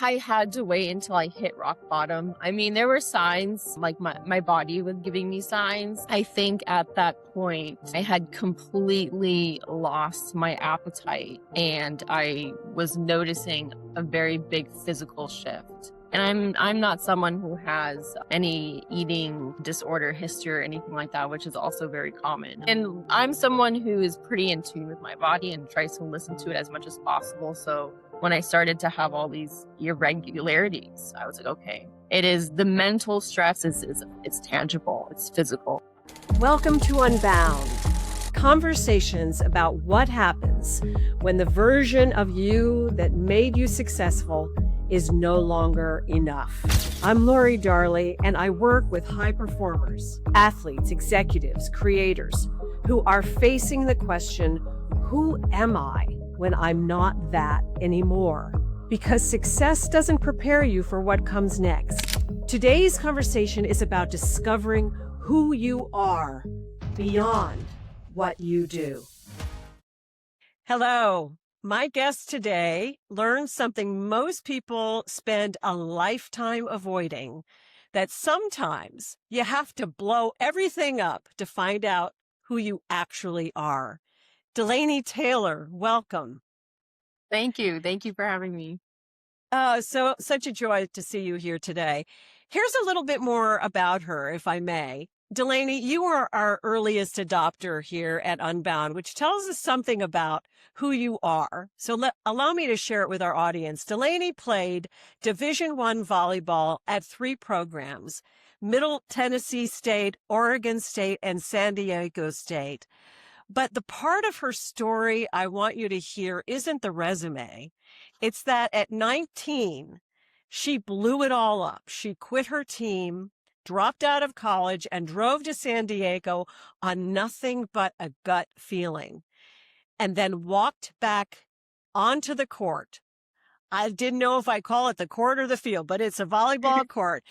I had to wait until I hit rock bottom. I mean, there were signs, like my body was giving me signs. I think at that point, I had completely lost my appetite and I was noticing a very big physical shift. And I'm not someone who has any eating disorder history or anything like that, which is also very common. And I'm someone who is pretty in tune with my body and tries to listen to it as much as possible. So when I started to have all these irregularities, I was like, okay, it is the mental stress is it's tangible, it's physical. Welcome to Unbound. Conversations about what happens when the version of you that made you successful is no longer enough. I'm Lori Darley, and I work with high performers, athletes, executives, creators who are facing the question, who am I when I'm not that anymore? Because success doesn't prepare you for what comes next. Today's conversation is about discovering who you are beyond what you do. Hello. My guest today learned something most people spend a lifetime avoiding, that sometimes you have to blow everything up to find out who you actually are. Delaney Taylor, welcome. Thank you. Thank you for having me. Such a joy to see you here today. Here's a little bit more about her, if I may. Delaney, you are our earliest adopter here at Unbound, which tells us something about who you are. So allow me to share it with our audience. Delaney played Division I volleyball at 3 programs: Middle Tennessee State, Oregon State, and San Diego State. But the part of her story I want you to hear isn't the resume. It's that at 19, she blew it all up. She quit her team, dropped out of college, and drove to San Diego on nothing but a gut feeling, and then walked back onto the court. I didn't know if I call it the court or the field, but it's a volleyball court.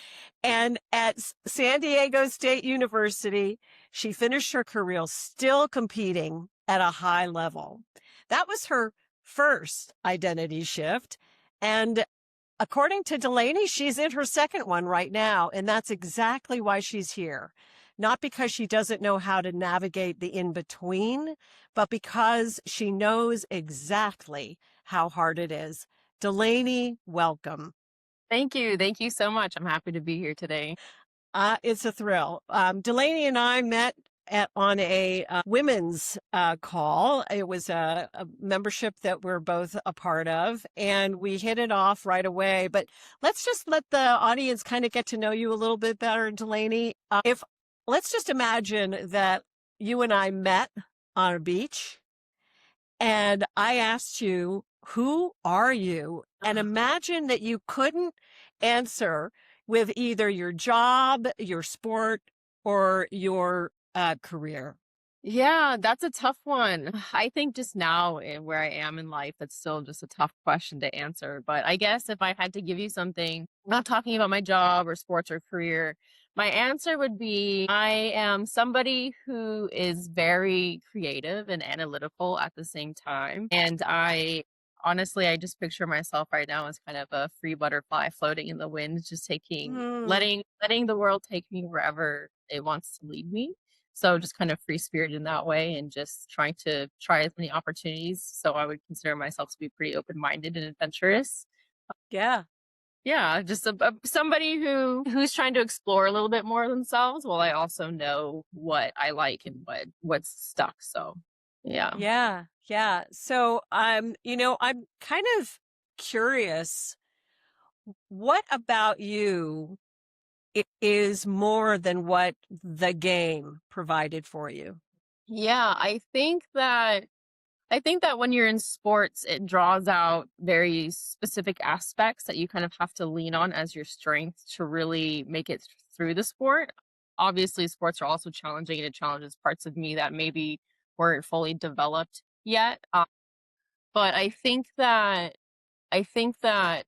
And at San Diego State University, she finished her career still competing at a high level. That was her first identity shift. And according to Delaney, she's in her second one right now. And that's exactly why she's here. Not because she doesn't know how to navigate the in-between, but because she knows exactly how hard it is. Delaney, welcome. Thank you. Thank you so much. I'm happy to be here today. It's a thrill. Delaney and I met on a women's call. It was a membership that we're both a part of, and we hit it off right away. But let's just let the audience kind of get to know you a little bit better, Delaney. Let's just imagine that you and I met on a beach, and I asked you, who are you? And imagine that you couldn't answer with either your job, your sport, or your career. Yeah, that's a tough one. I think just now where I am in life, that's still just a tough question to answer. But I guess if I had to give you something, not talking about my job or sports or career, my answer would be I am somebody who is very creative and analytical at the same time. And honestly, I just picture myself right now as kind of a free butterfly floating in the wind, just letting the world take me wherever it wants to lead me. So just kind of free spirited in that way and just trying to try as many opportunities. So I would consider myself to be pretty open-minded and adventurous. Yeah. Yeah, just somebody who's trying to explore a little bit more themselves, while I also know what I like and what's stuck. So yeah. Yeah. So I'm kind of curious, what about you it is more than what the game provided for you? Yeah, I think that when you're in sports, it draws out very specific aspects that you kind of have to lean on as your strength to really make it through the sport. Obviously, sports are also challenging and it challenges parts of me that maybe weren't fully developed yet. But I think that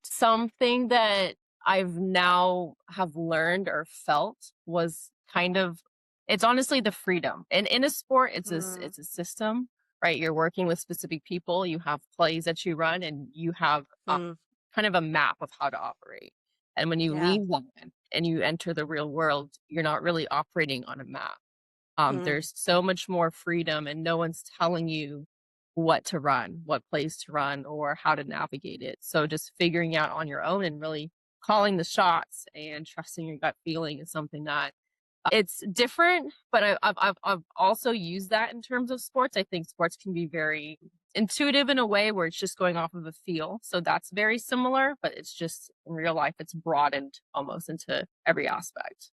something that I've now have learned or felt was kind of it's honestly the freedom. And in a sport, it's a system, right? You're working with specific people, you have plays that you run and you have Mm. kind of a map of how to operate. And when you Yeah. leave that and you enter the real world, you're not really operating on a map. Mm. There's so much more freedom, and no one's telling you what to run, what plays to run, or how to navigate it. So just figuring out on your own and really calling the shots and trusting your gut feeling is something that it's different, but I've also used that in terms of sports. I think sports can be very intuitive in a way where it's just going off of a feel. So that's very similar, but it's just in real life, it's broadened almost into every aspect.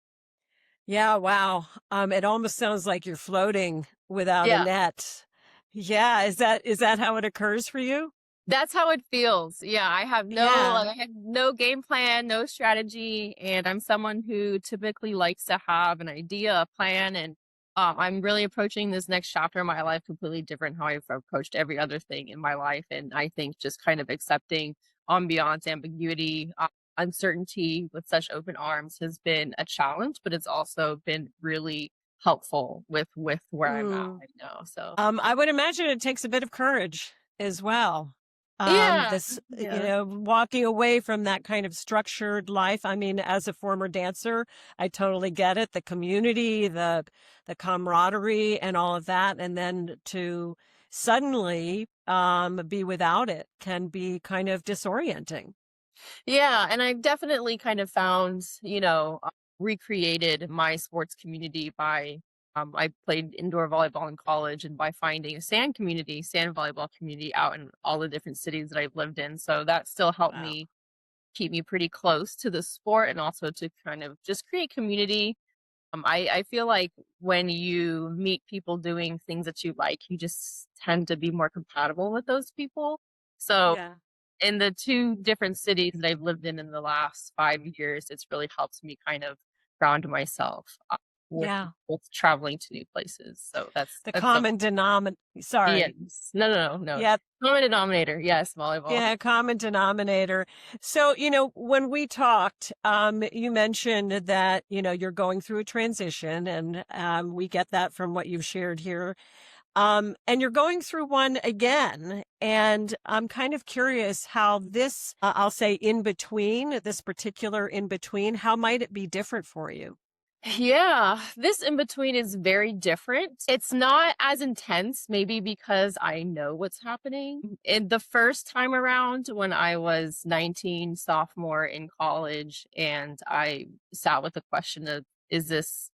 Yeah, wow. It almost sounds like you're floating without a Yeah. net. Yeah, is that how it occurs for you? That's how it feels. Yeah, I have no Yeah. like, I have no game plan, no strategy, and I'm someone who typically likes to have an idea, a plan, and I'm really approaching this next chapter of my life completely different how I've approached every other thing in my life. And I think just kind of accepting ambiance, ambiguity, uncertainty with such open arms has been a challenge, but it's also been really helpful with where I'm at Mm. right now. So I would imagine it takes a bit of courage as well. yeah, This, yeah. walking away from that kind of structured life. I mean, as a former dancer, I totally get it. The community, the camaraderie and all of that. And then to suddenly be without it can be kind of disorienting. Yeah, and I've definitely kind of found, recreated my sports community by I played indoor volleyball in college and by finding a sand community, sand volleyball community out in all the different cities that I've lived in. So that still helped Wow. me keep me pretty close to the sport and also to kind of just create community. I feel like when you meet people doing things that you like, you just tend to be more compatible with those people. So Yeah. in the 2 different cities that I've lived in the last 5 years, it's really helped me kind of ground myself, with Yeah. with traveling to new places, so The that's some common denominator. Sorry. yes. No. Yeah. Common denominator, yes, volleyball. Yeah, common denominator. So, when we talked, you mentioned that, you're going through a transition, and we get that from what you've shared here. And you're going through one again. And I'm kind of curious how this, I'll say in between, this particular in between, how might it be different for you? Yeah, this in between is very different. It's not as intense, maybe because I know what's happening. In the first time around, when I was 19, sophomore in college, and I sat with the question of, is this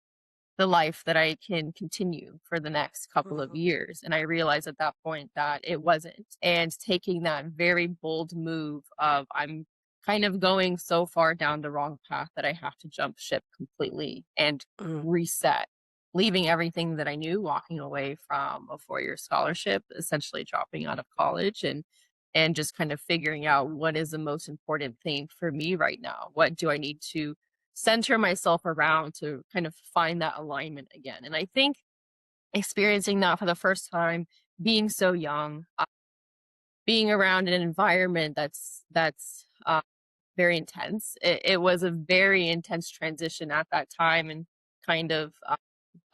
the life that I can continue for the next couple of Mhm. years? And I realized at that point that it wasn't. And taking that very bold move of I'm kind of going so far down the wrong path that I have to jump ship completely and Mm. reset, leaving everything that I knew, walking away from a 4-year scholarship, essentially dropping out of college and just kind of figuring out what is the most important thing for me right now. What do I need to center myself around to kind of find that alignment again? And I think experiencing that for the first time, being so young, being around an environment that's very intense. It was a very intense transition at that time, and kind of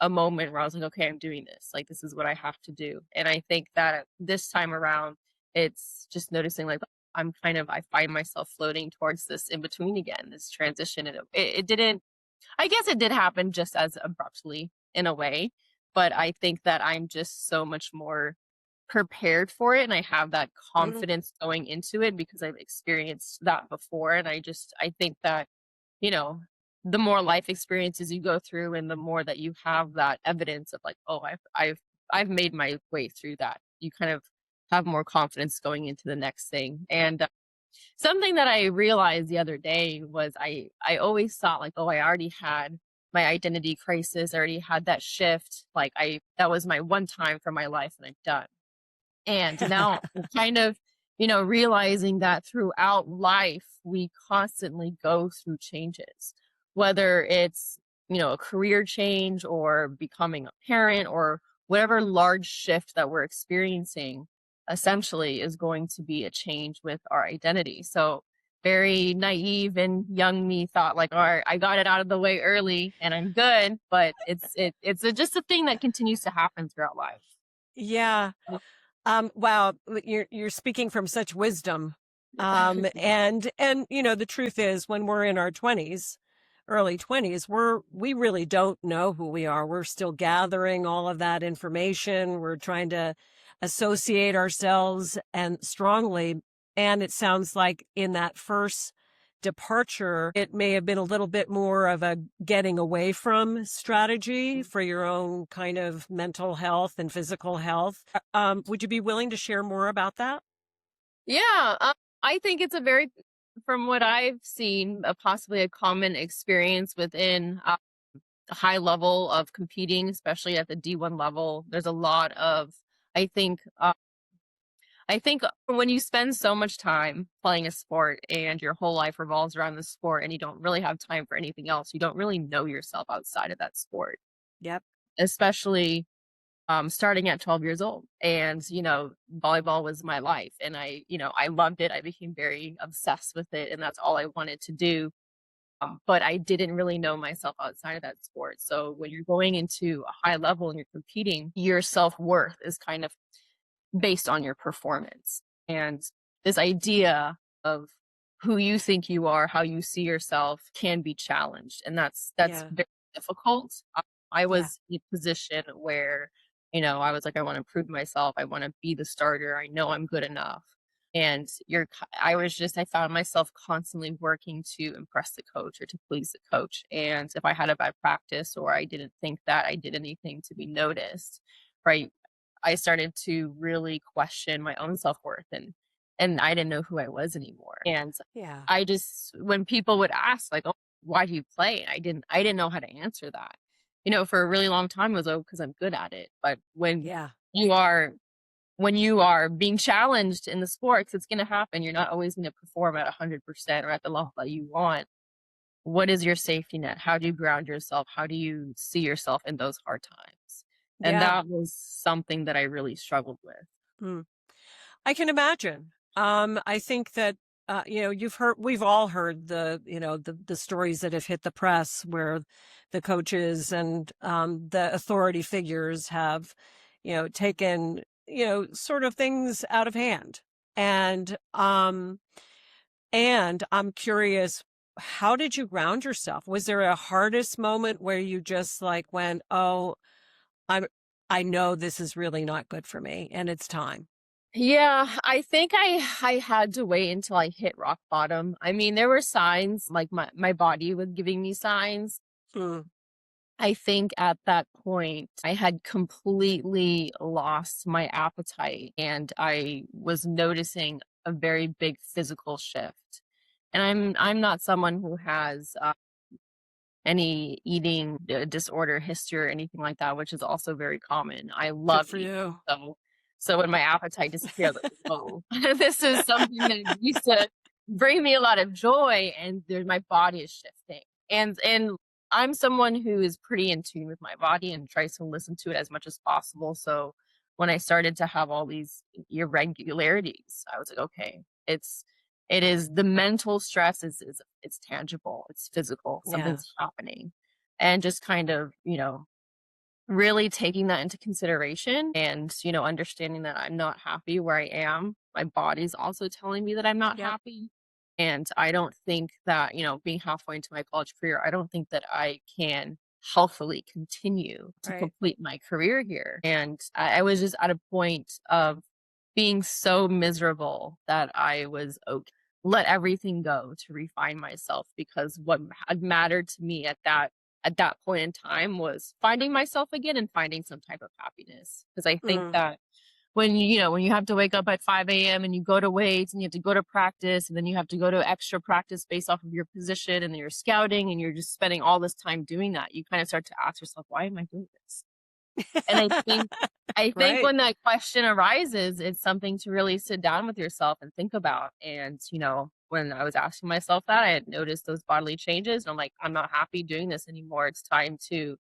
a moment where I was like, okay, I'm doing this. Like, this is what I have to do. And I think that this time around, it's just noticing like I find myself floating towards this in between again, this transition. And it didn't, I guess it did happen just as abruptly in a way, but I think that I'm just so much more prepared for it and I have that Mhm. confidence going into it because I've experienced that before. And I think that, you know, the more life experiences you go through and the more that you have that evidence of like, oh, I've made my way through that. You kind of have more confidence going into the next thing. And something that I realized the other day was I always thought like, oh, I already had my identity crisis, I already had that shift. Like I that was my one time for my life and I'm done. And now I'm kind of, realizing that throughout life, we constantly go through changes, whether it's, a career change or becoming a parent or whatever large shift that we're experiencing, essentially is going to be a change with our identity. So, very naive and young me thought like, all right, I got it out of the way early and I'm good, but just a thing that continues to happen throughout life. Yeah. Wow. You're speaking from such wisdom. And the truth is, when we're in our 20s, early 20s, we really don't know who we are. We're still gathering all of that information. We're trying to associate ourselves and strongly. And it sounds like in that first departure, it may have been a little bit more of a getting away from strategy for your own kind of mental health and physical health. Would you be willing to share more about that? Yeah, I think it's a very, from what I've seen, possibly a common experience within a high level of competing, especially at the D1 level. There's a lot of, I think, when you spend so much time playing a sport and your whole life revolves around the sport and you don't really have time for anything else, you don't really know yourself outside of that sport, Yep. especially starting at 12 years old. And, volleyball was my life. And I loved it. I became very obsessed with it. And that's all I wanted to do. But I didn't really know myself outside of that sport. So when you're going into a high level and you're competing, your self worth is kind of based on your performance. And this idea of who you think you are, how you see yourself can be challenged. And that's Yeah. very difficult. I Yeah. was in a position where, I was like, I want to prove myself. I want to be the starter. I know I'm good enough. And I found myself constantly working to impress the coach or to please the coach. And if I had a bad practice or I didn't think that I did anything to be noticed, right, I started to really question my own self-worth, and I didn't know who I was anymore. And Yeah. I just, when people would ask like, "Oh, why do you play?" I didn't know how to answer that. For a really long time it was, "Oh, because I'm good at it." But Yeah. you are when you are being challenged in the sports, it's going to happen. You're not always going to perform at 100% or at the level that you want. What is your safety net? How do you ground yourself? How do you see yourself in those hard times? And Yeah. that was something that I really struggled with. Mm. I can imagine. I think that we've all heard the stories that have hit the press where the coaches and the authority figures have, taken, sort of things out of hand. And I'm curious, how did you ground yourself? Was there a hardest moment where you just like went, "Oh, I'm I know this is really not good for me and it's time." Yeah, I think I had to wait until I hit rock bottom. I mean, there were signs, like my body was giving me signs. Mm. I think at that point, I had completely lost my appetite and I was noticing a very big physical shift. And I'm not someone who has any eating disorder history or anything like that, which is also very common. I Good love for eating. you. So when my appetite disappeared, I was like, whoa, this is something that used to bring me a lot of joy, and my body is shifting. And I'm someone who is pretty in tune with my body and tries to listen to it as much as possible. So when I started to have all these irregularities, I was like, okay, it is the mental stress is it's tangible, it's physical, Yeah. something's happening. And just kind of, really taking that into consideration and, understanding that I'm not happy where I am. My body's also telling me that I'm not Yep. happy. And I don't think that, being halfway into my college career, I don't think that I can healthily continue to Right. complete my career here. And I was just at a point of being so miserable that I was okay. Let everything go to refine myself because what had mattered to me at that point in time was finding myself again and finding some type of happiness. Because I think Mm. that when you have to wake up at 5 a.m. and you go to weights and you have to go to practice and then you have to go to extra practice based off of your position and then you're scouting and you're just spending all this time doing that, you kind of start to ask yourself, why am I doing this? And I think Right. when that question arises, it's something to really sit down with yourself and think about. And, when I was asking myself that, I had noticed those bodily changes. And I'm like, I'm not happy doing this anymore. It's time to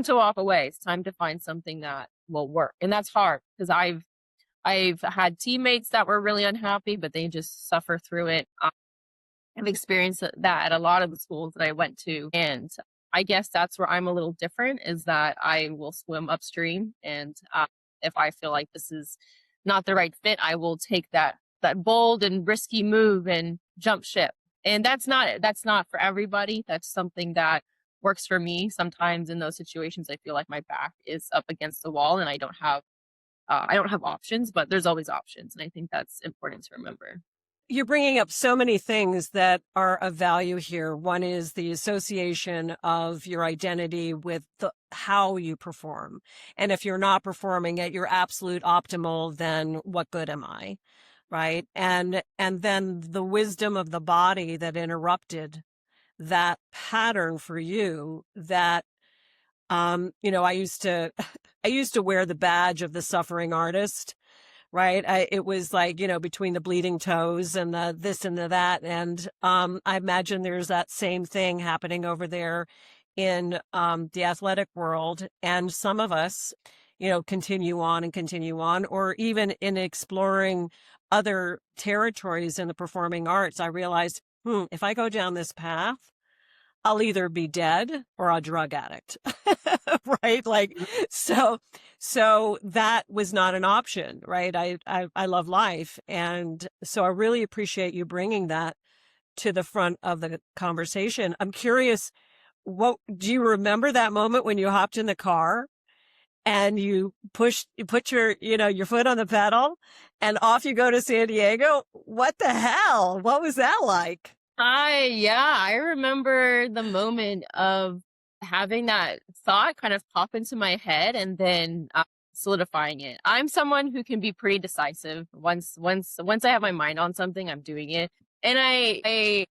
walk away. It's time to find something that will work. And that's hard because I've had teammates that were really unhappy, but they just suffer through it. I've experienced that at a lot of the schools that I went to. And I guess that's where I'm a little different is that I will swim upstream. And if I feel like this is not the right fit, I will take that that bold and risky move and jump ship. And that's not for everybody. That's something that works for me. Sometimes in those situations, I feel like my back is up against the wall and I don't have options, but there's always options. And I think that's important to remember. You're bringing up so many things that are of value here. One is the association of your identity with how you perform. And if you're not performing at your absolute optimal, then what good am I? Right. And then the wisdom of the body that interrupted that pattern for you that, I used to, I used to wear the badge of the suffering artist, right? It was like, between the bleeding toes and the this and the that. And I imagine there's that same thing happening over there in the athletic world. And some of us, continue on and continue on, or even in exploring other territories in the performing arts, I realized, if I go down this path, I'll either be dead or a drug addict. Right. Like, so that was not an option. Right. I love life. And so I really appreciate you bringing that to the front of the conversation. I'm curious, what do you remember that moment when you hopped in the car and you put your foot on the pedal and off you go to San Diego? What the hell? What was that like? I remember the moment of having that thought kind of pop into my head and then solidifying it. I'm someone who can be pretty decisive. Once I have my mind on something, I'm doing it. And I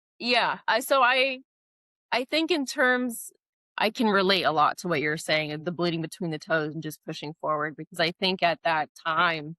think in terms, I can relate a lot to what you're saying, the bleeding between the toes and just pushing forward, because I think at that time,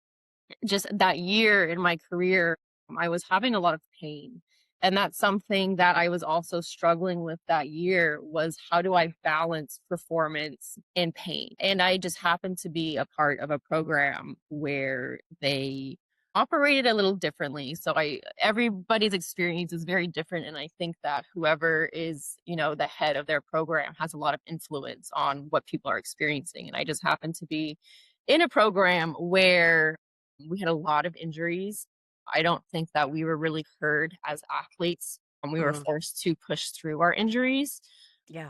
just that year in my career, I was having a lot of pain. And that's something that I was also struggling with that year, was how do I balance performance and pain? And I just happened to be a part of a program where they operated a little differently. So everybody's experience is very different. And I think that whoever is, the head of their program has a lot of influence on what people are experiencing. And I just happened to be in a program where we had a lot of injuries. I don't think that we were really heard as athletes. We were forced to push through our injuries. Yeah.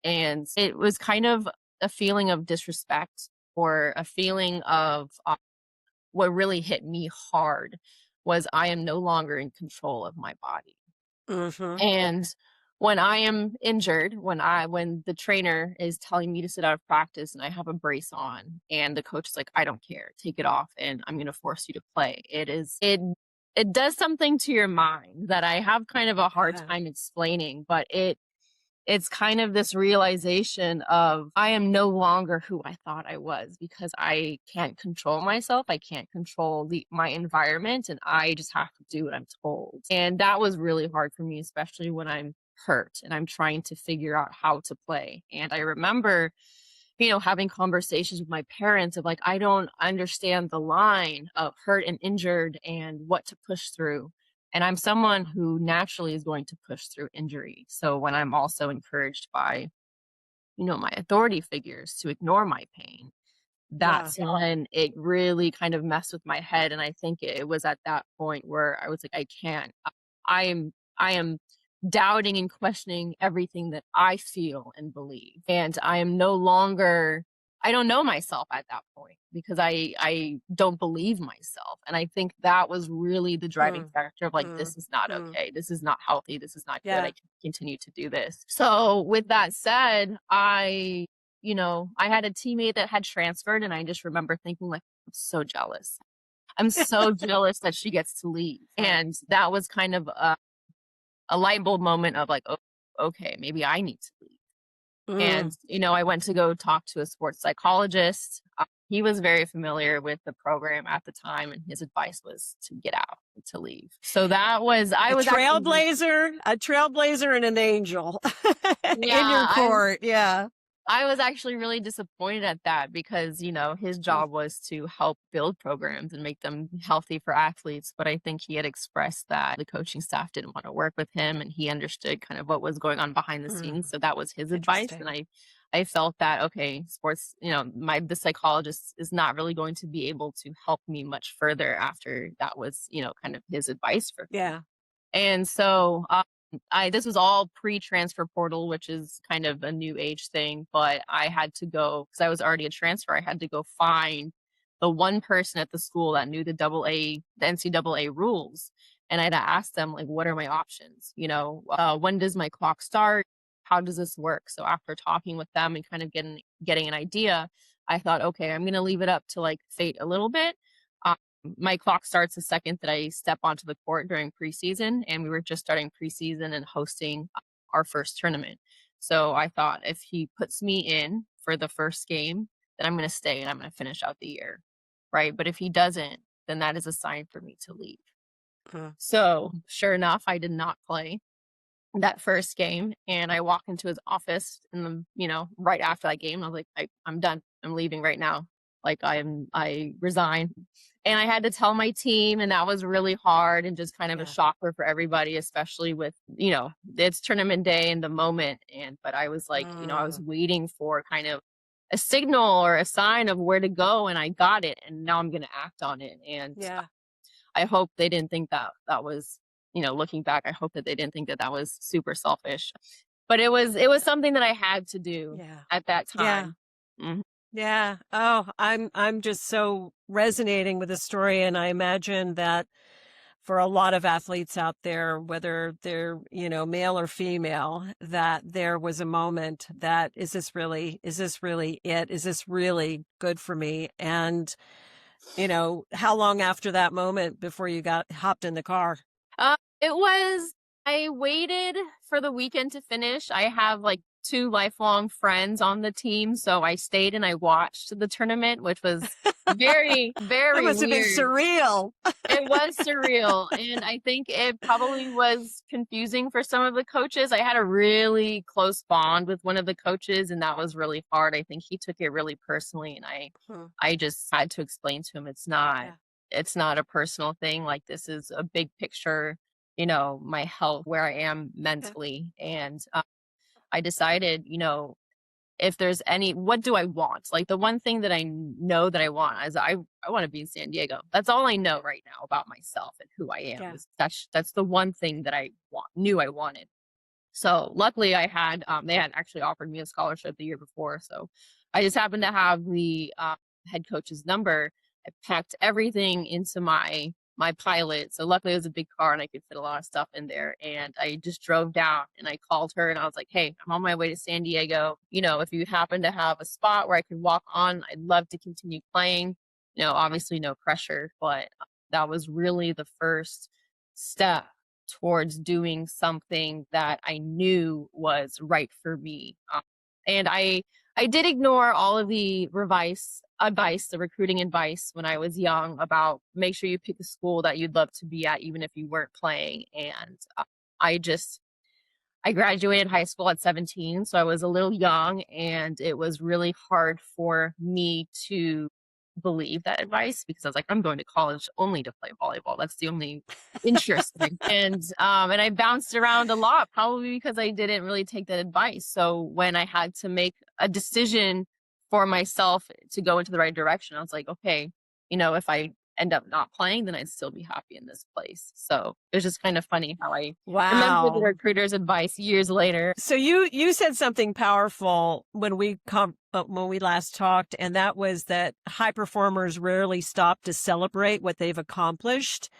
And it was kind of a feeling of disrespect, or a feeling of what really hit me hard was I am no longer in control of my body. Mm-hmm. And when I am injured, when the trainer is telling me to sit out of practice and I have a brace on and the coach is like, I don't care, take it off and I'm going to force you to play. It does something to your mind that I have kind of a hard Yeah. time explaining, but it's kind of this realization of I am no longer who I thought I was, because I can't control myself. I can't control my environment, and I just have to do what I'm told. And that was really hard for me, especially when I'm hurt and I'm trying to figure out how to play. And I remember, having conversations with my parents of like, I don't understand the line of hurt and injured and what to push through. And I'm someone who naturally is going to push through injury. So when I'm also encouraged by, my authority figures to ignore my pain, Yeah. that's when it really kind of messed with my head. And I think it was at that point where I was like, I can't. I am doubting and questioning everything that I feel and believe. And I am no longer, I don't know myself at that point, because I don't believe myself. And I think that was really the driving factor of like, this is not okay. This is not healthy. This is not good. Yeah. I can continue to do this. So with that said, I had a teammate that had transferred, and I just remember thinking like, I'm so jealous. I'm so jealous that she gets to leave. And that was kind of a light bulb moment of like, oh, okay, maybe I need to leave. And, I went to go talk to a sports psychologist. He was very familiar with the program at the time, and his advice was to get out, to leave. So that was, I was a trailblazer and an angel in your court. Yeah. I was actually really disappointed at that, because, his job was to help build programs and make them healthy for athletes. But I think he had expressed that the coaching staff didn't want to work with him, and he understood kind of what was going on behind the scenes. So that was his advice. And I felt that, okay, sports, the psychologist is not really going to be able to help me much further after that was, kind of his advice for me. Yeah. And so, I this was all pre-transfer portal, which is kind of a new age thing, but I had to go because I was already a transfer. I had to go find the one person at the school that knew the NCAA rules, and I had to ask them like, "What are my options? When does my clock start? How does this work?" So after talking with them and kind of getting an idea, I thought, okay, I'm gonna leave it up to like fate a little bit. My clock starts the second that I step onto the court during preseason, and we were just starting preseason and hosting our first tournament. So I thought if he puts me in for the first game, then I'm going to stay and I'm going to finish out the year. Right. But if he doesn't, then that is a sign for me to leave. Huh. So sure enough, I did not play that first game, and I walk into his office in right after that game. I was like, I'm done. I'm leaving right now. Like I resign. And I had to tell my team, and that was really hard and just kind of a Yeah. shocker for everybody, especially with, it's tournament day in the moment. But I was like, I was Mm, waiting for kind of a signal or a sign of where to go, and I got it, and now I'm gonna act on it. And yeah. I hope they didn't think that that was, looking back, I hope that they didn't think that that was super selfish. But it was something that I had to do Yeah. at that Yeah. time. Mhm. Yeah. Oh, I'm just so resonating with the story, and I imagine that for a lot of athletes out there, whether they're, male or female, that there was a moment that is this really it? Is this really good for me? And, how long after that moment before you got hopped in the car? It was I waited for the weekend to finish. I have, like, 2 lifelong friends on the team, so I stayed and I watched the tournament, which was very, That very must have been weird. surreal. It was surreal, and I think it probably was confusing for some of the coaches. I had a really close bond with one of the coaches, and that was really hard. I think he took it really personally, and I Huh. I just had to explain to him Yeah. it's not a personal thing. Like, this is a big picture, my health, where I am Yeah. mentally. And I decided, if there's any what do I want? Like, the one thing that I know that I want is I wanna be in San Diego. That's all I know right now about myself and who I am, Yeah. is that's the one thing that I knew I wanted. So, luckily, they had actually offered me a scholarship the year before, so I just happened to have the, head coach's number. I packed everything into my Pilot, so luckily it was a big car and I could fit a lot of stuff in there, and I just drove down and I called her and I was like, "Hey, I'm on my way to San Diego. If you happen to have a spot where I could walk on, I'd love to continue playing." Obviously no pressure, but that was really the first step towards doing something that I knew was right for me. And I did ignore all of the the recruiting advice when I was young about make sure you pick a school that you'd love to be at, even if you weren't playing. And I just I graduated high school at 17, so I was a little young, and it was really hard for me to believe that advice because I was like, I'm going to college only to play volleyball. That's the only interest thing. And I bounced around a lot, probably because I didn't really take that advice. So when I had to make a decision for myself to go into the right direction, I was like, okay, if I end up not playing, then I'd still be happy in this place. So it was just kind of funny how I remember the Wow. recruiter's advice years later. So you said something powerful when we last talked, and that was that high performers rarely stop to celebrate what they've accomplished.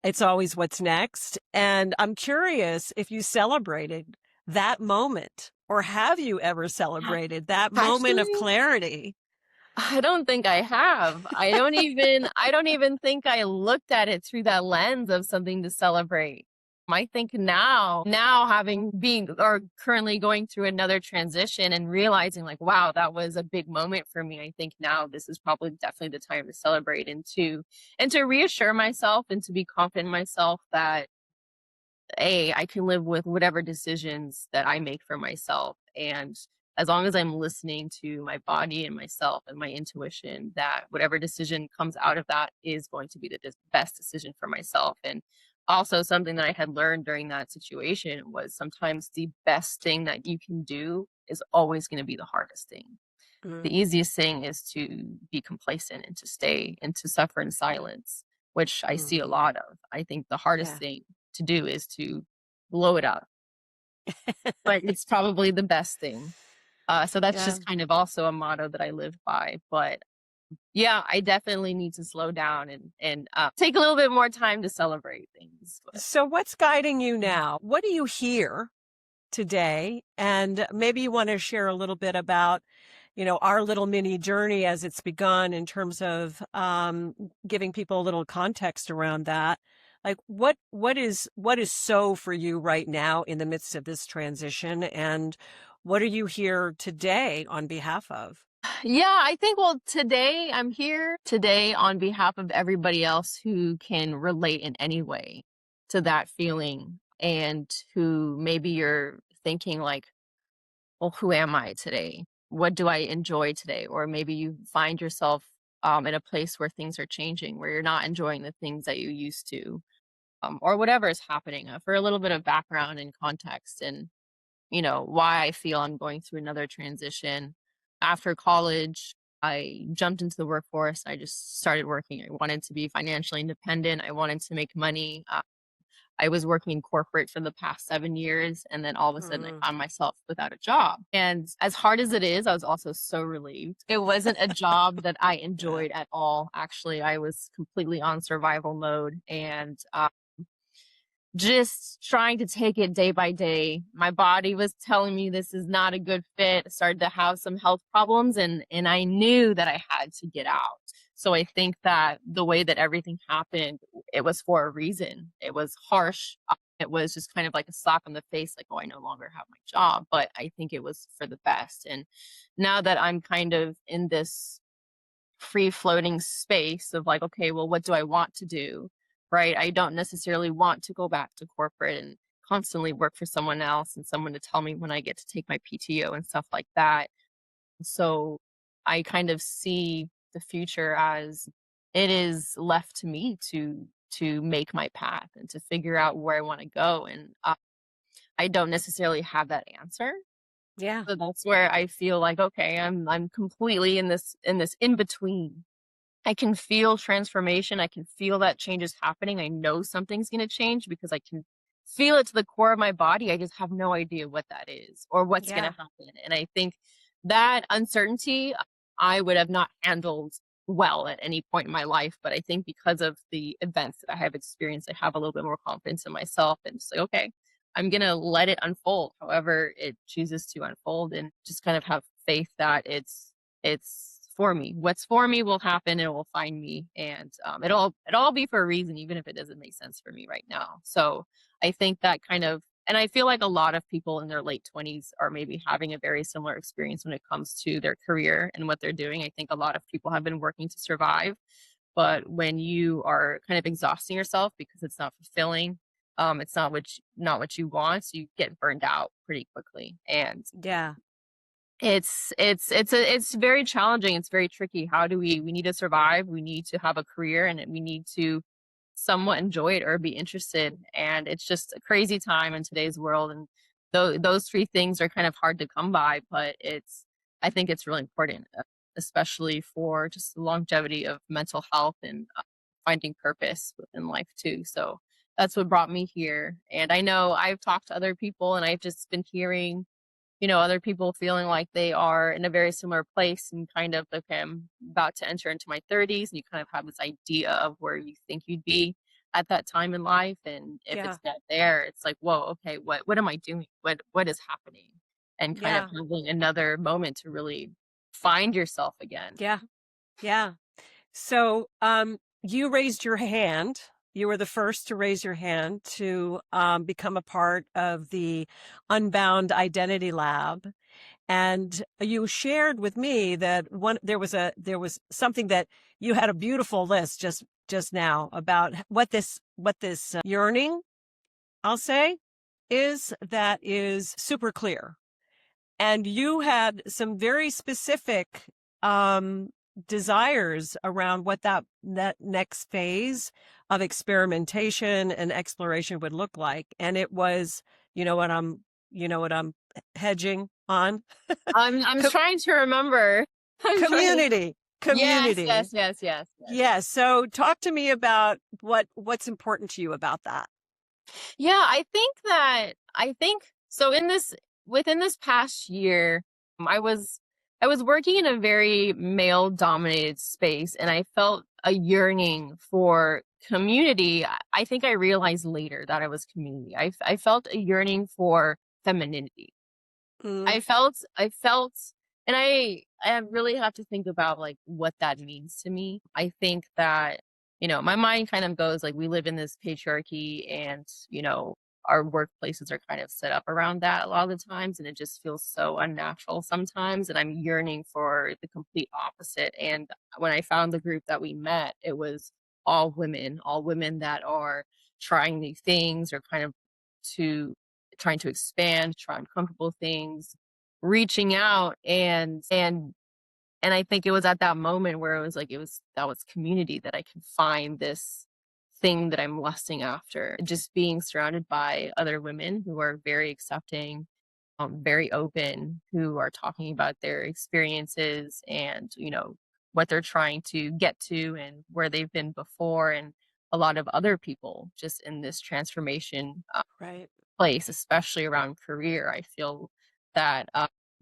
It's always what's next. And I'm curious if you celebrated that moment, or have you ever celebrated that moment of Actually, clarity? I don't think I have. I don't even think I looked at it through that lens of something to celebrate. I think now having being or currently going through another transition and realizing like, wow, that was a big moment for me. I think now this is probably definitely the time to celebrate and to reassure myself and to be confident in myself that I can live with whatever decisions that I make for myself. And as long as I'm listening to my body and myself and my intuition, that whatever decision comes out of that is going to be the best decision for myself. And also, something that I had learned during that situation was sometimes the best thing that you can do is always going to be the hardest thing. Mm, The easiest thing is to be complacent and to stay and to suffer in silence, which I see a mhm. lot of. I think the hardest Yeah. thing to do is to blow it up, but it's probably the best thing. So that's Yeah. just kind of also a motto that I live by. But yeah, I definitely need to slow down and take a little bit more time to celebrate things. But So what's guiding you now? What do you hear today? And maybe you want to share a little bit about, our little mini journey as it's begun in terms of giving people a little context around that. Like what is so for you right now in the midst of this transition, and what are you here today on behalf of? yeah, I think, well, today I'm here today on behalf of everybody else who can relate in any way to that feeling and who maybe you're thinking like, well, who am I today? What do I enjoy today? Or maybe you find yourself in a place where things are changing, where you're not enjoying the things that you used to, or whatever is happening. For a little bit of background and context, and why I feel I'm going through another transition. After college, I jumped into the workforce. I just started working. I wanted to be financially independent. I wanted to make money. I was working in corporate for the past 7 years, and then all of a sudden I Mm, found myself without a job. And as hard as it is, I was also so relieved. It wasn't a job that I yeah. enjoyed at all. Actually, I was completely on survival mode, and just trying to take it day by day. My body was telling me this is not a good fit. I started to have some health problems, and I knew that I had to get out. So I think that the way that everything happened, it was for a reason. It was harsh. It was just kind of like a slap in the face, like, oh, I no longer have my job. But I think it was for the best. And now that I'm kind of in this free floating space of like, okay, well, what do I want to do? Right. I don't necessarily want to go back to corporate and constantly work for someone else and someone to tell me when I get to take my PTO and stuff like that. So I kind of see the future as it is left to me to make my path and to figure out where I want to go. And I don't necessarily have that answer. Yeah. So that's where I feel like, okay, I'm completely in this in between. I can feel transformation. I can feel that change is happening. I know something's going to change because I can feel it to the core of my body. I just have no idea what that is or what's going to Yeah. happen. And I think that uncertainty I would have not handled well at any point in my life. But I think because of the events that I have experienced, I have a little bit more confidence in myself and just like, okay, I'm going to let it unfold however it chooses to unfold and just kind of have faith that it's for me. What's for me will happen. It will find me, and it'll all be for a reason, even if it doesn't make sense for me right now. So I think that kind of, and I feel like a lot of people in their late 20s are maybe having a very similar experience when it comes to their career and what they're doing. I think a lot of people have been working to survive, but when you are kind of exhausting yourself because it's not fulfilling, it's not what you want, so you get burned out pretty quickly, and Yeah. it's very challenging, it's very tricky. How do we need to survive, we need to have a career, and we need to somewhat enjoy it or be interested, and it's just a crazy time in today's world, and those three things are kind of hard to come by, but I think it's really important, especially for just the longevity of mental health and finding purpose within life too. So that's what brought me here, and I know I've talked to other people and I've just been hearing other people feeling like they are in a very similar place and kind of, okay, I'm about to enter into my 30s, and you kind of have this idea of where you think you'd be at that time in life. And if Yeah. it's not there, it's like, whoa, okay, what am I doing? What is happening? And kind of Yeah. having another moment to really find yourself again. Yeah. Yeah. So, you raised your hand. You were the first to raise your hand to become a part of the Unbound Identity Lab, and you shared with me that there was something that you had a beautiful list just now about what this yearning, I'll say, is that is super clear. And you had some very specific um, desires around what that next phase of experimentation and exploration would look like. And it was, you know what I'm hedging on? I'm Co- trying to remember. I'm trying. community, Yes, community. yes, yes, yes, yes. Yeah. So talk to me about what's important to you about that. Yeah, I think so in this within this past year, I was I was working in a very male dominated space and I felt a yearning for community. I think I realized later that it was community. I felt a yearning for femininity. Mm, I felt and I really have to think about like what that means to me. I think that, my mind kind of goes like we live in this patriarchy and, our workplaces are kind of set up around that a lot of the times and it just feels so unnatural sometimes and I'm yearning for the complete opposite. And when I found the group that we met, it was all women that are trying new things or kind of to trying to expand, try uncomfortable things, reaching out and I think it was at that moment where it was like that was community that I could find this thing that I'm lusting after. Just being surrounded by other women who are very accepting, very open, who are talking about their experiences and, what they're trying to get to and where they've been before and a lot of other people just in this transformation right. place, especially around career. I feel that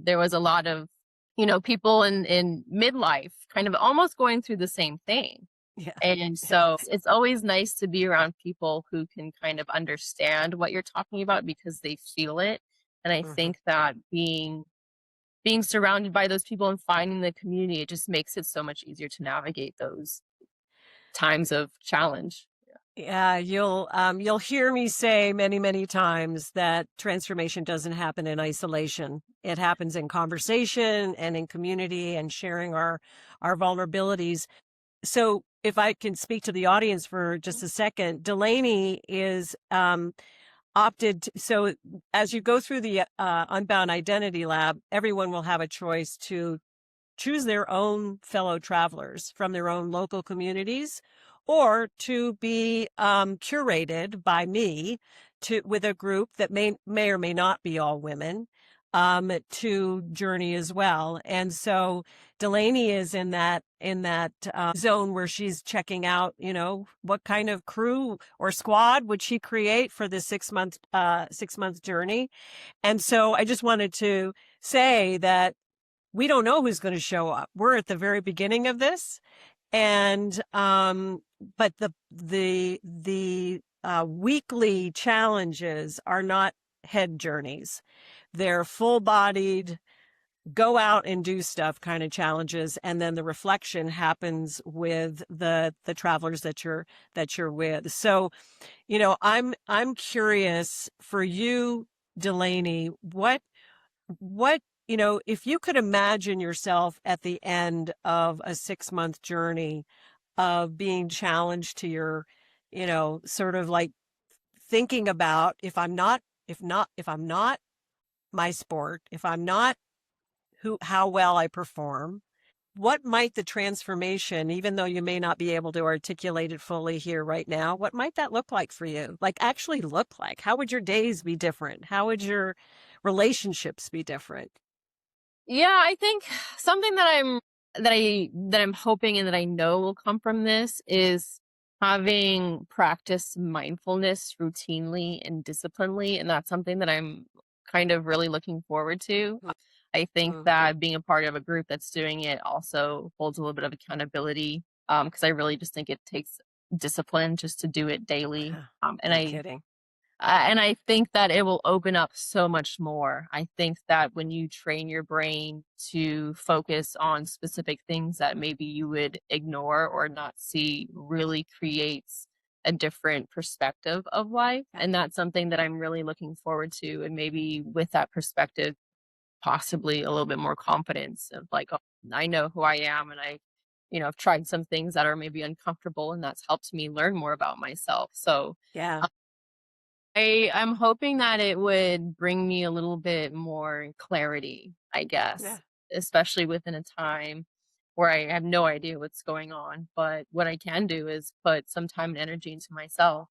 there was a lot of, people in midlife kind of almost going through the same thing. Yeah. And Yeah. so it's always nice to be around people who can kind of understand what you're talking about because they feel it. And I Hmm. think that being surrounded by those people and finding the community, it just makes it so much easier to navigate those times of challenge. Yeah, you'll hear me say many, many times that transformation doesn't happen in isolation. It happens in conversation and in community and sharing our vulnerabilities. So if I can speak to the audience for just a second, Delaney is so as you go through the Unbound Identity Lab, everyone will have a choice to choose their own fellow travelers from their own local communities or to be curated by me with a group that may or may not be all women to journey as well. And so Delaney is in that zone where she's checking out, what kind of crew or squad would she create for this 6 month journey. And so I just wanted to say that we don't know who's going to show up. We're at the very beginning of this, and but the weekly challenges are not head journeys. They're full-bodied, go out and do stuff kind of challenges, and then the reflection happens with the travelers that you're with. So, I'm curious for you, Delaney, what if you could imagine yourself at the end of a 6 month journey of being challenged to your, sort of like thinking about if I'm not my sport, if I'm not how well I perform, what might the transformation, even though you may not be able to articulate it fully here right now, what might that look like for you? Like actually look like? How would your days be different? How would your relationships be different? Yeah, I think something that I'm hoping and that I know will come from this is having practiced mindfulness routinely and disciplinedly, and that's something that I'm kind of really looking forward to. I think Mm-hmm. that being a part of a group that's doing it also holds a little bit of accountability, because I really just think it takes discipline just to do it daily. And No I kidding. and I think that it will open up so much more. I think that when you train your brain to focus on specific things that maybe you would ignore or not see really creates a different perspective of life. Yeah. And that's something that I'm really looking forward to. And maybe with that perspective, possibly a little bit more confidence of like, oh, I know who I am and I've tried some things that are maybe uncomfortable and that's helped me learn more about myself. So Yeah. I'm hoping that it would bring me a little bit more clarity, I Yeah. guess, especially within a time where I have no idea what's going on. But what I can do is put some time and energy into myself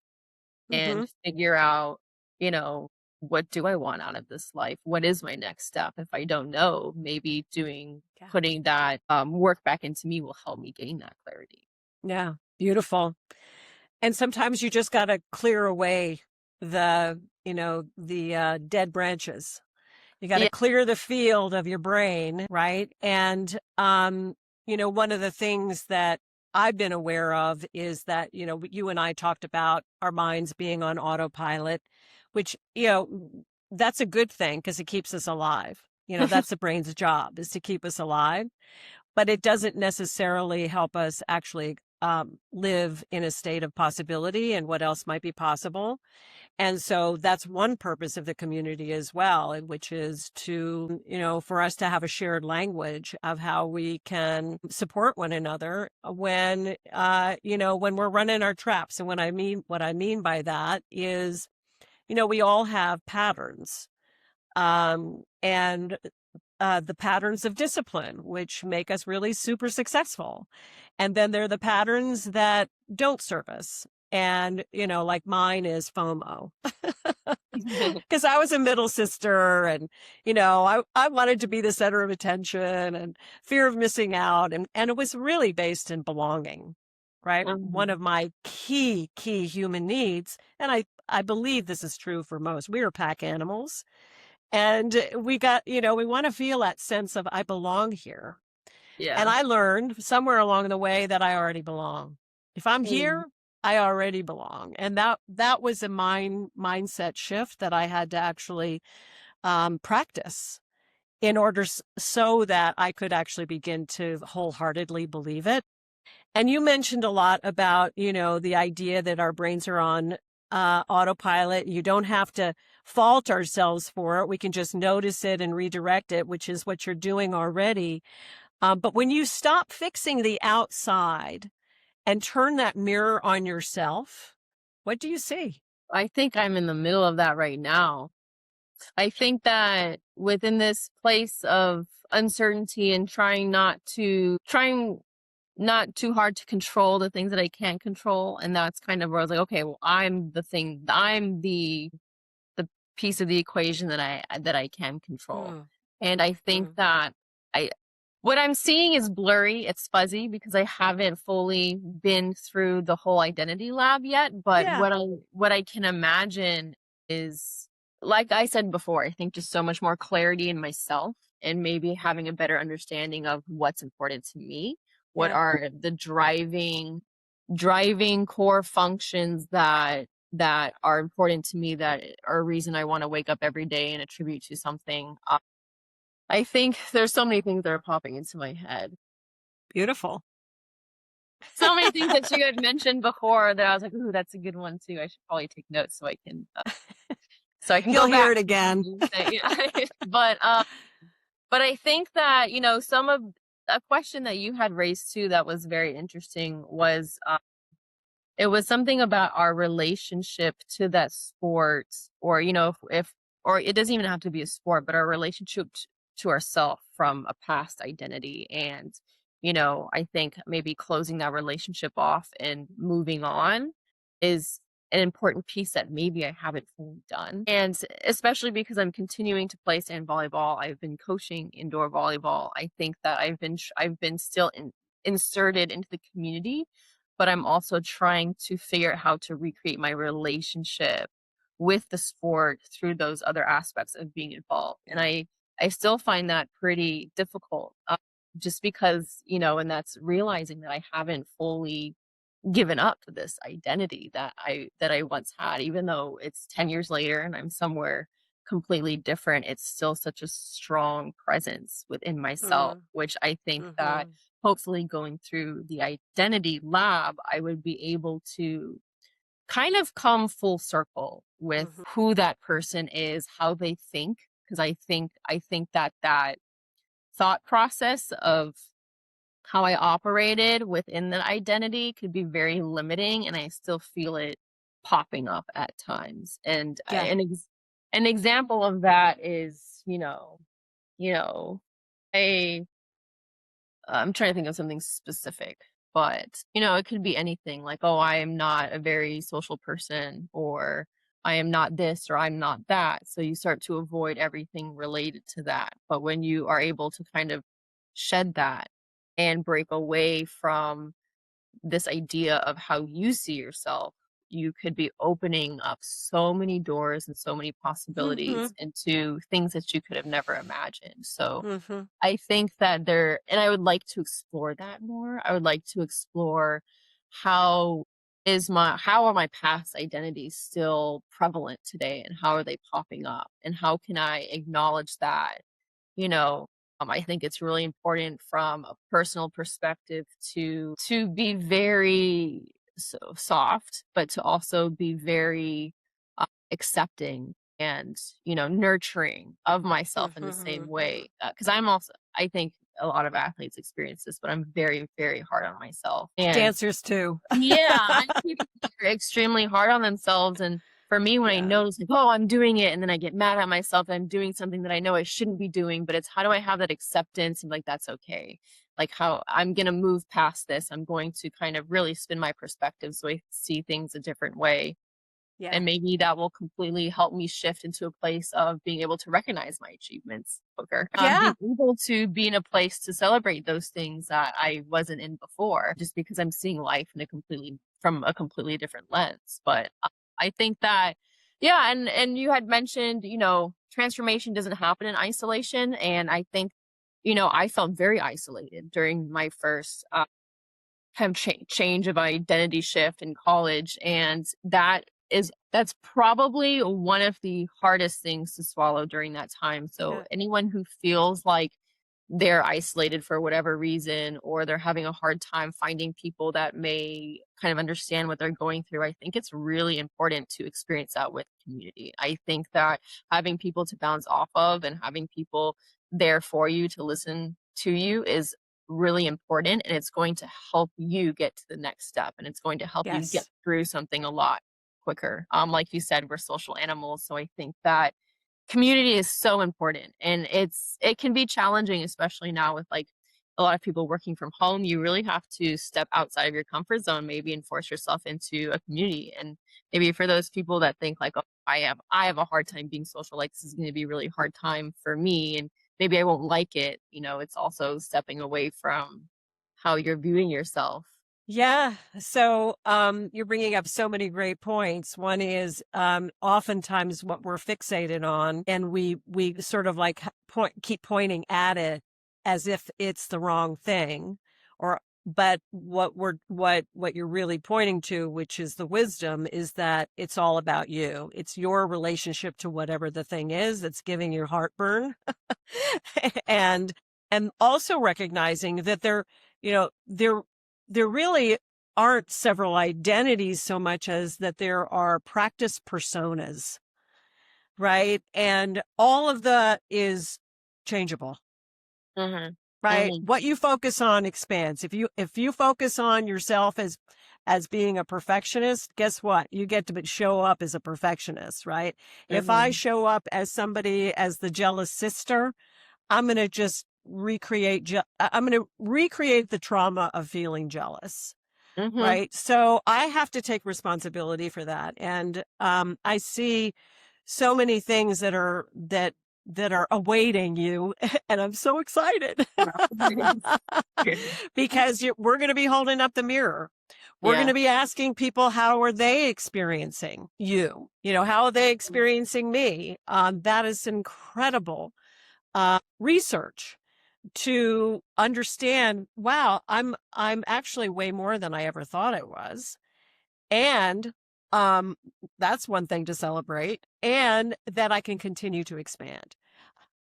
Mm-hmm. and figure out, you know, what do I want out of this life? What is my next step? If I don't know, maybe Yeah. putting that work back into me will help me gain that clarity. Yeah. Beautiful. And sometimes you just got to clear away the dead branches. You got to Yeah. clear the field of your brain, right? And, one of the things that I've been aware of is that, you and I talked about our minds being on autopilot, which, that's a good thing because it keeps us alive. That's the brain's job, is to keep us alive, but it doesn't necessarily help us actually live in a state of possibility and what else might be possible. And so that's one purpose of the community as well, which is to, for us to have a shared language of how we can support one another when we're running our traps. And what I mean by that is, we all have patterns. And the patterns of discipline, which make us really super successful. And then there are the patterns that don't serve us. And, like mine is FOMO. Because I was a middle sister and, I wanted to be the center of attention and fear of missing out. And it was really based in belonging, right? One Mhm. of my key human needs. And I believe this is true for most. We are pack animals. And we want to feel that sense of I belong here. And Yeah. I learned somewhere along the way that I already belong. If I'm Mm. here, I already belong. And that was a mindset shift that I had to actually practice in order so that I could actually begin to wholeheartedly believe it. And you mentioned a lot about, the idea that our brains are on autopilot. You don't have to fault ourselves for it. We can just notice it and redirect it, which is what you're doing already. But when you stop fixing the outside and turn that mirror on yourself, what do you see? I think I'm in the middle of that right now. I think that within this place of uncertainty and trying not too hard to control the things that I can't control. And that's kind of where I was like, okay, well, I'm the piece of the equation that I can control. Mm, And I think mm, that I what I'm seeing is blurry, it's fuzzy because I haven't fully been through the whole identity lab yet, but yeah, what I can imagine is, like I said before, I think just so much more clarity in myself and maybe having a better understanding of what's important to me. What yeah, are the driving core functions that are important to me, that are a reason I want to wake up every day and attribute to something. I think there's so many things that are popping into my head. beautiful. So many things that you had mentioned before that I was like, "Ooh, that's a good one too." I should probably take notes so I can You'll go hear back it again. and say, yeah. But I think that some of a question that you had raised too that was very interesting was it was something about our relationship to that sport, or if or it doesn't even have to be a sport, but our relationship to ourself from a past identity. And I think maybe closing that relationship off and moving on is an important piece that maybe I haven't fully done. And especially because I'm continuing to play sand volleyball, I've been coaching indoor volleyball. I think that I've been still inserted into the community, but I'm also trying to figure out how to recreate my relationship with the sport through those other aspects of being involved. And Yeah. I still find that pretty difficult, just because, and that's realizing that I haven't fully given up this identity that I once had. Even though it's 10 years later and I'm somewhere completely different, it's still such a strong presence within myself, Mm, which I think that mm-hmm. hopefully going through the identity lab, I would be able to kind of come full circle with Mm-hmm. who that person is, how they think. Because I think that that thought process of how I operated within the identity could be very limiting, and I still feel it popping up at times. And Yeah. an example of that is, you know, a I'm trying to think of something specific, but it could be anything like, oh, I am not a very social person, or I am not this or I'm not that. So you start to avoid everything related to that. But when you are able to kind of shed that and break away from this idea of how you see yourself, you could be opening up so many doors and so many Hmm. possibilities into things that you could have never imagined. So Hmm. I think that and I would like to explore that more. I would like to explore how how are my past identities still prevalent today and how are they popping up and how can I acknowledge that, you know, I think it's really important from a personal perspective to be very soft, but to also be very accepting and nurturing of myself in the same Hmm. way. Because I think a lot of athletes experience this, but I'm very very hard on myself. And Dancers too. yeah, I think people are extremely hard on themselves, and for me, when I Yeah. notice, like, "Oh, I'm doing it," and then I get mad at myself that I'm doing something that I know I shouldn't be doing, but it's how do I have that acceptance and, like, that's okay. Like, how I'm gonna move past this. I'm going to kind of really spin my perspective so I see things a different way. Yeah. And maybe that will completely help me shift into a place of being able to recognize my achievements quicker. Yeah. Being able to be in a place to celebrate those things that I wasn't in before, just because I'm seeing life in from a completely different lens. But I think that, yeah, and you had mentioned, transformation doesn't happen in isolation, and I think, I felt very isolated during my first kind of change of identity shift in college, and that's probably one of the hardest things to swallow during that time. So Yeah. anyone who feels like they're isolated for whatever reason, or they're having a hard time finding people that may kind of understand what they're going through, I think it's really important to experience that with community. I think that having people to bounce off of and having people there for you to listen to you is really important, and it's going to help you get to the next step, and it's going to help you get Yes. through something a lot quicker. Like you said, we're social animals, so I think that community is so important, and it can be challenging, especially now with like a lot of people working from home. You really have to step outside of your comfort zone maybe and force yourself into a community. And maybe for those people that think like, oh, I have a hard time being social, like this is going to be a really hard time for me and maybe I won't like it, it's also stepping away from how you're viewing yourself. Yeah. So you're bringing up so many great points. One is oftentimes what we're fixated on, and we sort of like keep pointing at it as if it's the wrong thing, or but what you're really pointing to, which is the wisdom, is that it's all about you. It's your relationship to whatever the thing is that's giving you heartburn, and and also recognizing that there really aren't several identities so much as that there are practice personas, right? And all of that is changeable, Mhm. right? Mhm. What you focus on expands. If you focus on yourself as being a perfectionist, guess what? You get to show up as a perfectionist, right? If I Mhm. show up as somebody as the jealous sister, I'm going to just I'm going to recreate the trauma of feeling jealous. Mhm. Right. So I have to take responsibility for that. And I see so many things that are awaiting you. And I'm so excited because we're going to be holding up the mirror. We're going Yeah. to be asking people, how are they experiencing you? How are they experiencing me? That is incredible research to understand, wow, I'm actually way more than I ever thought I was. And um that's one thing to celebrate, and that I can continue to expand.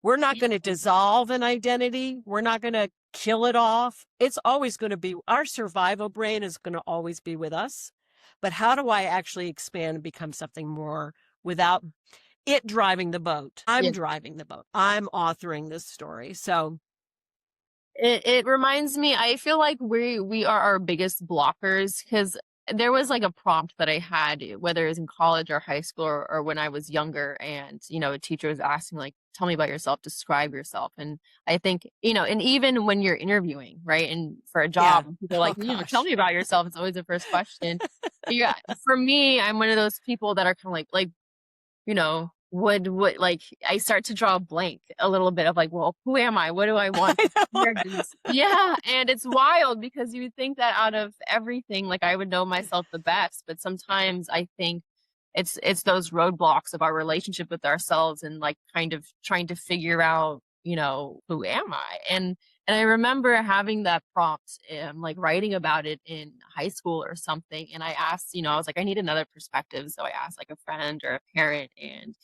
We're not going to dissolve an identity. We're not going to kill it off. It's always going to be, our survival brain is going to always be with us. But how do I actually expand and become something more without it driving the boat? I'm Yeah. driving the boat. I'm authoring this story. So, It reminds me, I feel like we are our biggest blockers because there was like a prompt that I had, whether it was in college or high school or when I was younger, and a teacher was asking like, "Tell me about yourself, describe yourself." And I think and even when you're interviewing, right, and for a yeah. job, and people are Oh like, "Tell gosh. me about yourself." It's always the first question. Yeah, for me, I'm one of those people that are kind of like would like I start to draw a blank a little bit of like, well, who am I? What do I want? I know. Yeah, and it's wild because you would think that out of everything, like I would know myself the best, but sometimes I think it's those roadblocks of our relationship with ourselves and like kind of trying to figure out, who am I? And I remember having that prompt, like writing about it in high school or something. And I asked, I was like, I need another perspective. So I asked like a friend or a parent. And,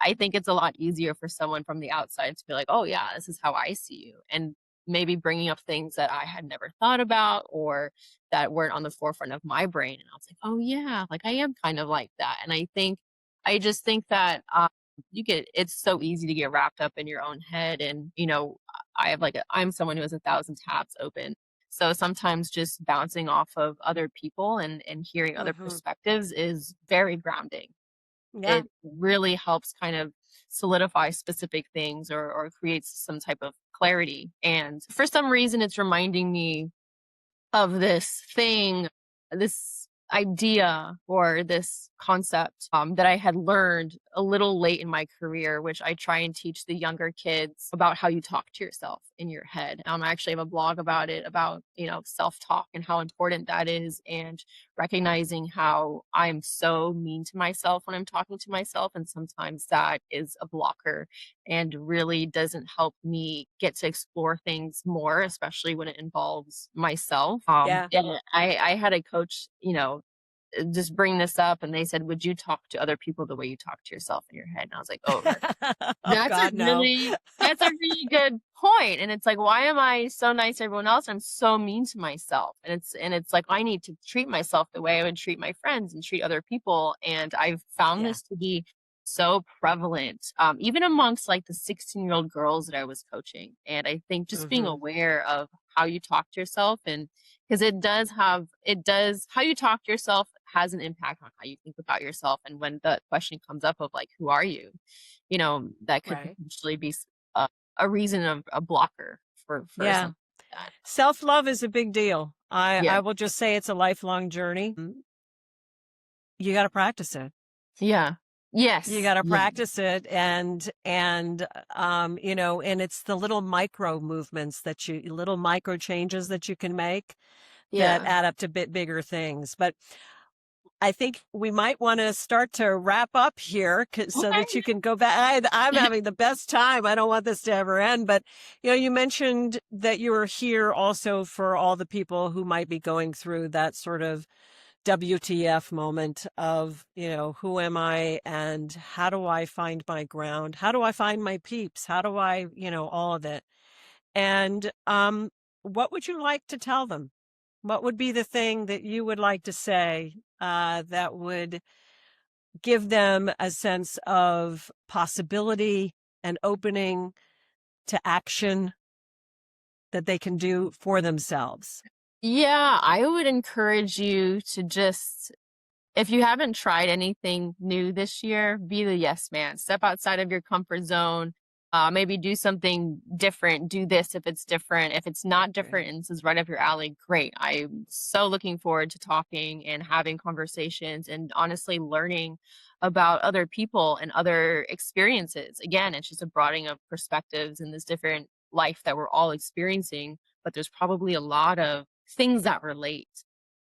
I think it's a lot easier for someone from the outside to be like, oh, yeah, this is how I see you. And maybe bringing up things that I had never thought about or that weren't on the forefront of my brain. And I was like, oh, yeah, like I am kind of like that. And I just think that it's so easy to get wrapped up in your own head. And, I'm someone who has 1,000 tabs open. So sometimes just bouncing off of other people and hearing other Hmm. perspectives is very grounding. Yeah. It really helps kind of solidify specific things or creates some type of clarity. And for some reason, it's reminding me of this thing, this idea or this concept that I had learned a little late in my career, which I try and teach the younger kids about how you talk to yourself in your head. I actually have a blog about it, about, self talk and how important that is, and recognizing how I'm so mean to myself when I'm talking to myself. And sometimes that is a blocker and really doesn't help me get to explore things more, especially when it involves myself. Yeah. And I had a coach, just bring this up, and they said, "Would you talk to other people the way you talk to yourself in your head?" And I was like, "Oh, Oh God, no. that's a really good point." And it's like, why am I so nice to everyone else? I'm so mean to myself. And it's like I need to treat myself the way I would treat my friends and treat other people. And I've found Yeah. this to be so prevalent, even amongst like the 16-year-old girls that I was coaching. And I think just being Hmm. aware of how you talk to yourself, and because how you talk to yourself has an impact on how you think about yourself. And when the question comes up of like, who are you? That could Right. potentially be a reason of a blocker for Yeah. something like that. Self-love is a big deal. I Yeah. will just say it's a lifelong journey. You got to practice it. Yeah. You Yes. gotta Yeah. practice it and it's the little micro movements little micro changes that you can make that Yeah. add up to bit bigger things. But I think we might want to start to wrap up here so that Okay. you can go back. I'm having the best time. I don't want this to ever end, but you mentioned that you were here also for all the people who might be going through that sort of WTF moment of, who am I and how do I find my ground? How do I find my peeps? How do I, all of it. And what would you like to tell them? What would be the thing that you would like to say that would give them a sense of possibility and opening to action that they can do for themselves? Yeah, I would encourage you to just, if you haven't tried anything new this year, be the yes man. Step outside of your comfort zone. Maybe do something different. Do this if it's different. If it's not different Right. and this is right up your alley, great. I'm so looking forward to talking and having conversations and honestly learning about other people and other experiences. Again, it's just a broadening of perspectives in this different life that we're all experiencing, but there's probably a lot of things that relate.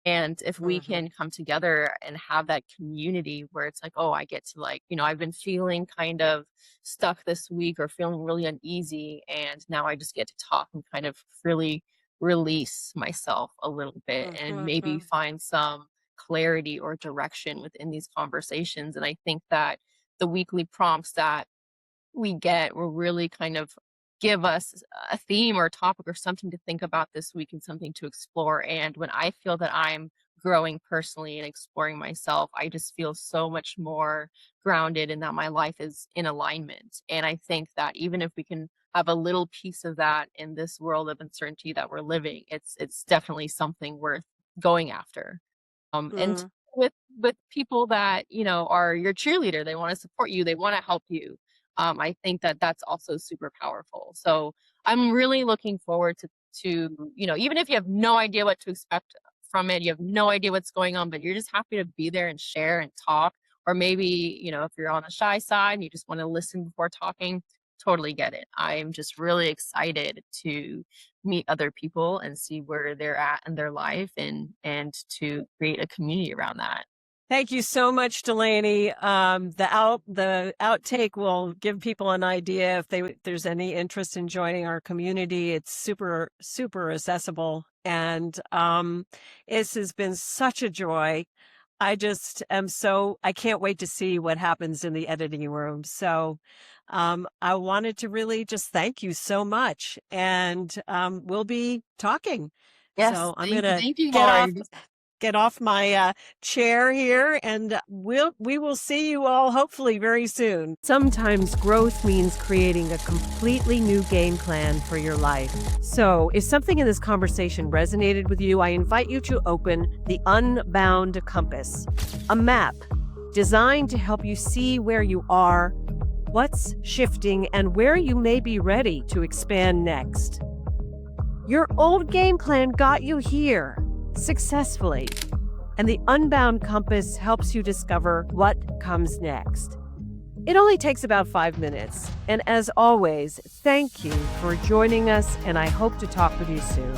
And if we Hmm. can come together and have that community where it's like, oh, I get to like, I've been feeling kind of stuck this week or feeling really uneasy. And now I just get to talk and kind of really release myself a little bit and maybe Hmm. find some clarity or direction within these conversations. And I think that the weekly prompts that we get will really kind of give us a theme or a topic or something to think about this week and something to explore. And when I feel that I'm growing personally and exploring myself, I just feel so much more grounded and that my life is in alignment. And I think that even if we can have a little piece of that in this world of uncertainty that we're living, it's definitely something worth going after. And Mm. with people that, are your cheerleader, they wanna support you, they wanna help you. I think that that's also super powerful. So, I'm really looking forward to, even if you have no idea what to expect from it, you have no idea what's going on, but you're just happy to be there and share and talk. Or maybe, if you're on the shy side and you just want to listen before talking, totally get it. I'm just really excited to meet other people and see where they're at in their life, and to create a community around that. Thank you so much, Delaney. The outtake will give people an idea if there's any interest in joining our community. It's super, super accessible. And this has been such a joy. I can't wait to see what happens in the editing room. So I wanted to really just thank you so much. And we'll be talking. Yes, So I'm going to thank you, get off Lori. get off my chair here, and we will see you all hopefully very soon. Sometimes growth means creating a completely new game plan for your life. So if something in this conversation resonated with you, I invite you to open the Unbound Compass, a map designed to help you see where you are, what's shifting, and where you may be ready to expand next. Your old game plan got you here successfully, and the Unbound Compass helps you discover what comes next. It only takes about 5 minutes, and as always, thank you for joining us, and I hope to talk with you soon.